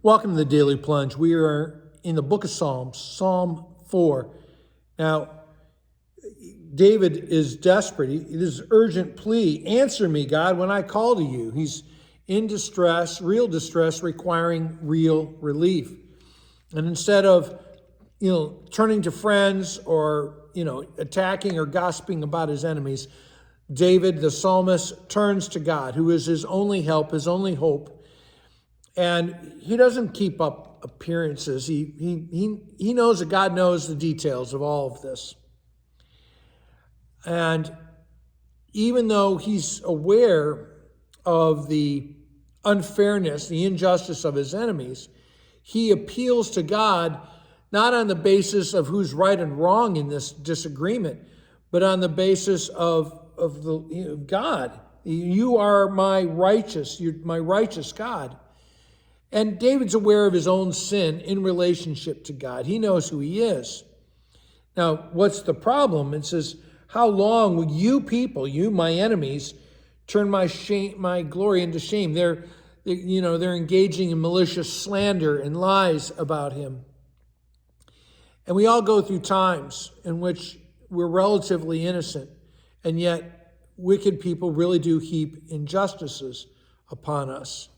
Welcome to the Daily Plunge. We are in the book of Psalms, Psalm 4. Now, David is desperate. It is urgent plea. Answer me, God, when I call to you. He's in distress, real distress, requiring real relief. And instead of, turning to friends or, attacking or gossiping about his enemies, David, the psalmist, turns to God, who is his only help, his only hope. And he doesn't keep up appearances. He knows that God knows the details of all of this. And even though he's aware of the unfairness, the injustice of his enemies, he appeals to God not on the basis of who's right and wrong in this disagreement, but on the basis of God. You are my righteous. You're my righteous God. And David's aware of his own sin in relationship to God. He knows who he is. Now, what's the problem? It says, how long will you people, you, my enemies, turn my glory into shame? They're engaging in malicious slander and lies about him. And we all go through times in which we're relatively innocent, and yet wicked people really do heap injustices upon us.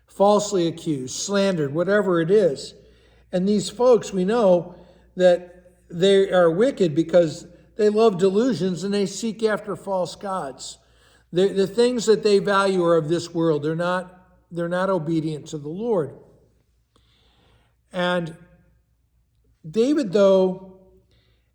Falsely accused, slandered, whatever it is. And these folks, we know that they are wicked because they love delusions and they seek after false gods. The things that they value are of this world. They're not obedient to the Lord. And David, though,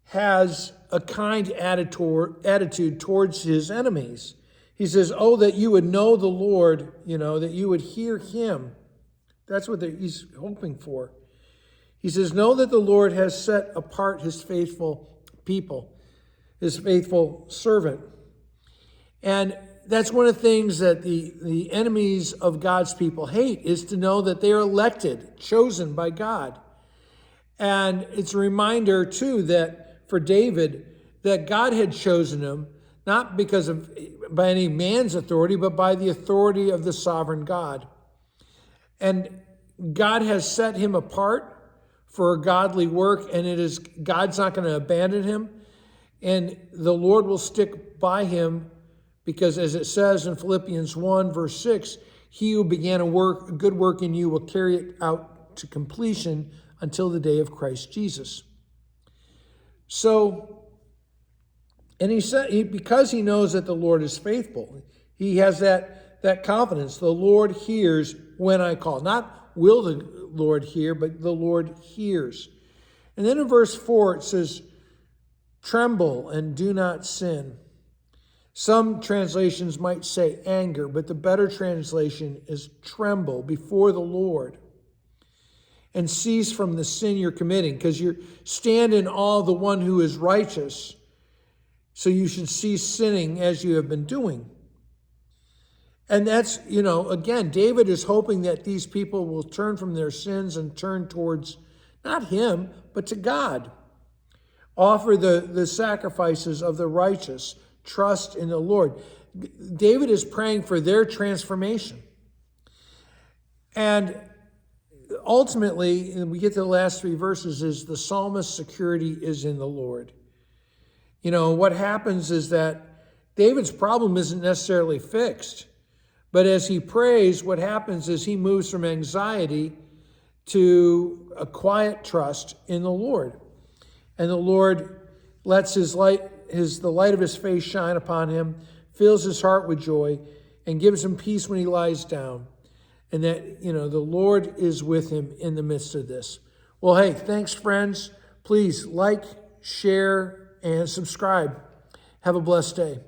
has a kind attitude towards his enemies. He says, oh, that you would know the Lord, that you would hear him. That's what he's hoping for. He says, know that the Lord has set apart his faithful people, his faithful servant. And that's one of the things that the enemies of God's people hate, is to know that they are elected, chosen by God. And it's a reminder, too, that for David, that God had chosen him, not by any man's authority, but by the authority of the sovereign God. And God has set him apart for a godly work, and God's not going to abandon him. And the Lord will stick by him because, as it says in Philippians 1, verse 6, he who began a good work in you will carry it out to completion until the day of Christ Jesus. So, and he said, because he knows that the Lord is faithful, he has that confidence. The Lord hears when I call. Not will the Lord hear, but the Lord hears. And then in verse 4, it says, tremble and do not sin. Some translations might say anger, but the better translation is tremble before the Lord and cease from the sin you're committing, because you stand in awe of the one who is righteous. So you should cease sinning as you have been doing. And that's, again, David is hoping that these people will turn from their sins and turn towards not him, but to God. Offer the sacrifices of the righteous. Trust in the Lord. David is praying for their transformation. And ultimately, and we get to the last three verses, is the psalmist's security is in the Lord. What happens is that David's problem isn't necessarily fixed, but as he prays, what happens is he moves from anxiety to a quiet trust in the Lord. And the Lord lets the light of his face shine upon him, fills his heart with joy, and gives him peace when he lies down. And that, the Lord is with him in the midst of this. Well, hey, thanks, friends. Please like, share, and subscribe. Have a blessed day.